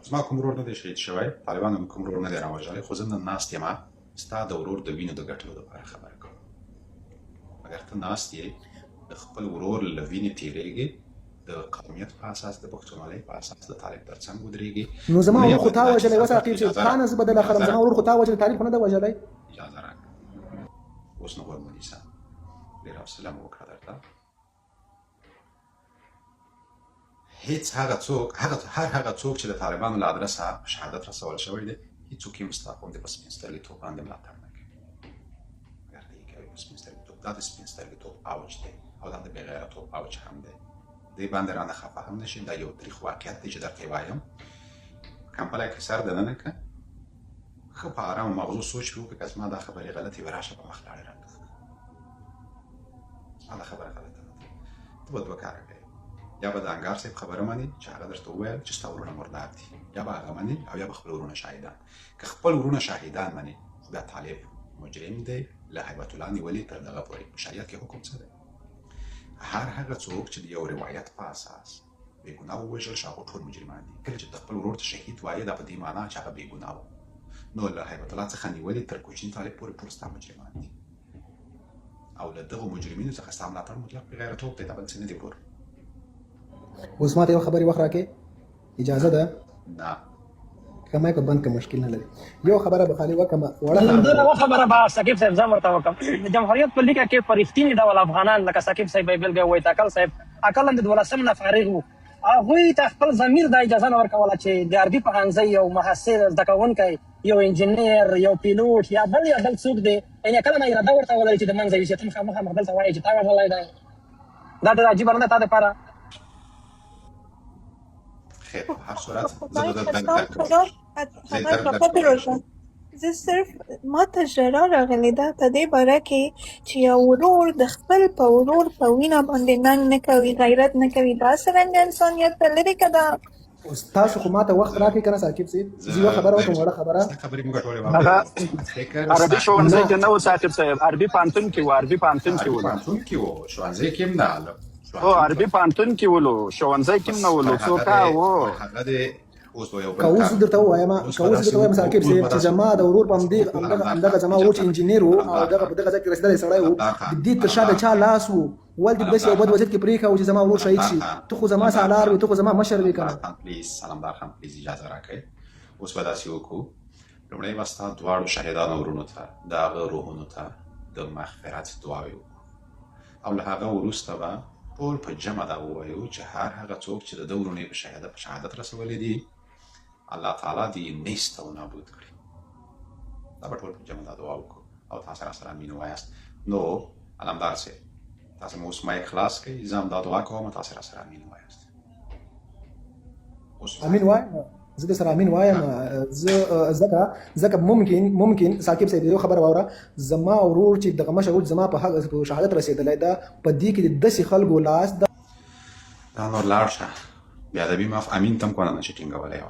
زما کوم ورور نه دی شهید شوی، طالبانو هم کوم ورور نه دی راوژلی، خو زه نن ناست یم ستا د ورور د وینو د ګټلو دپاره خبره کوم. مګر ته ناست یې د خپل ورور له وینې تېرېږې، د قومیت په اساس، د پښتونولۍ په اساس د طالب تر څنګ ودرېږې. نو زما ورور خو تا وژلی اوس عقیب صاحب، تا نه زه بدل اخلم. زما ورور خو تا وژلی، طالب خو نه ده وژلی. اجازه راکړه، اوس نو غوږ ونیسه، ډېره حوصله مو وکړه درته. هیڅ هغه څوک، هر هغه څوک چې د طالبانو له ادرسه شهادت رسول شوی دی، هېڅوک یې ستا غوندې په سپین سترګېتوب باندې ملاتړ نه کوي. مګر دی کوي په سپین سترګېتوب، دا د سپین سترګېتوب اوج دی او دا د بې غیرتوب اوج هم دی. دې باندې رانه خفه هم نه شي، دا یو تریخ واقعیت دی چې درته یې وایم. کمپلی کې سر دننه کړه، ښه په ارامه مغزو سوچ وکړه، که زما دا خبرې غلطې وي راشه په مخ لاړې راکړه. زما دا خبره غلطه ده، ته به دوه کاره کوې، یا به د انګار صاحب خبره منې چې هغه درته وویل چې ستا ورونه مردار دي، یا به هغه منې او یا به خپل ورونه شاهدان. که خپل ورونه شاهدان منې، خو بیا طالب مجرم دی، له هیبت الله نیولې تر دغه پورې. په شریعت کې حکم څه دی؟ هر هغه څوک چې د یو روایت په اساس بې ګناه ووژل شي، هغه ټول مجرمان دي. کله چې د خپل ورور ته شهید وایې، دا په دې معنا چې هغه بې ګناه و. نو له هیبت الله څخه نیولې تر کوچني طالب پورې ټول ستا مجرمان دي، او له دغو مجرمینو څخه ستا ملاتړ مطلق بې غیرتوب دی، دا بل څه نه دي ورور. اوس ما ته یو خبرې وخت راکړې، اجازه ده؟ نه که مایک بند که مشکل نه لري. یو خبره به خالي وکړم، دغه خبره به سقیب صاحب زه ورته وکړم. د جمهوریت په لیکه کې په رښتیني ډول افغانان لکه سقیب صاحب بېلګه وایي، تاکل صاحب اقلا د 12 نه فارغ وو، هغوی ته خپل ضمیر دا اجازه نه ورکوله چې د عربي پوهنځي یو محصل زده کوونکی، یو انجینر، یو پیلوټ یا بل څوک دی، یعنې کله نه اراده ورته ولري چې د منځه یوسي، ته مخامخ بل ته وایي چې تا وژلی دی. دا ډېر عجیبه نه ده تا دپاره؟ خیر، په هر صورت زه به زه صرف ما ته ژړا راغلې ده په دې باره کې چې یو ورور د خپل په ورور په وینه باندې ننګ نه کوي، غیرت نه کوي. دا څرنګه انسانیت ته لرې که دا تاسو خو ما ته وخت راکړئ که نه ساقب صاحب؟ زه یوه خبره وکړم، وړه خبره. خبرې موږ ټولې عربي ښوونځی کې نه و ساقب صاحب، عربي پوهنتون کې و. عربي پوهنتون کې و، ښوونځی کې هم نه او عربي پوهنتون کې ولو، ښوونځی کې هم نه ولو. څوک و هغه دی. اوس به یو که اوس درته ووایم ساقب صاحب چې زما د ورور په همدغه زما ورور چې انجینر و او دغه په دغه ځای کې رسېدلی سړی و، د دې تر شا د چا لاس و، ولې داسې یو بد وضعیت کې پرېښه چې زما ورور شهید شي؟ ته خو زما سالار وې، ته خو زما مشر وې که نه؟ پلیز سلامدار خان، پلیز اجازه راکړئ. اوس به داسې وکړو، لومړی به ستا دواړو شهیدانو ورونو ته د هغه روحونو ته د مغفرت دعاوې وکړو، او له هغه وروسته به ټول په جمع دا ووایو چې هر هغه څوک چې د ده ورونه یې په شهادت رسولی دي، الله تعالی دې نیست او نابود کړي. دا به ټول په جمع دا دعا وکړو او تاسو راسره امین ووایاست. نو علمدار صاحب، تاسو مو اوس مایک خلاص کړئ، زه هم دا دعا کوم، تاسو راسره امین ووایاست. امین وایم، زه در سره امین وایم. ځکه ممکن ساقب صاحب یو خبره واوره، زما ورور چې دغه مشر و زما په شهادت رسېدلی ده، په دې کې د داسې خلکو لاس ده. دا نور لاړ شه، بې ادبي معاف، امین ته هم کو نه شي ټینګولی.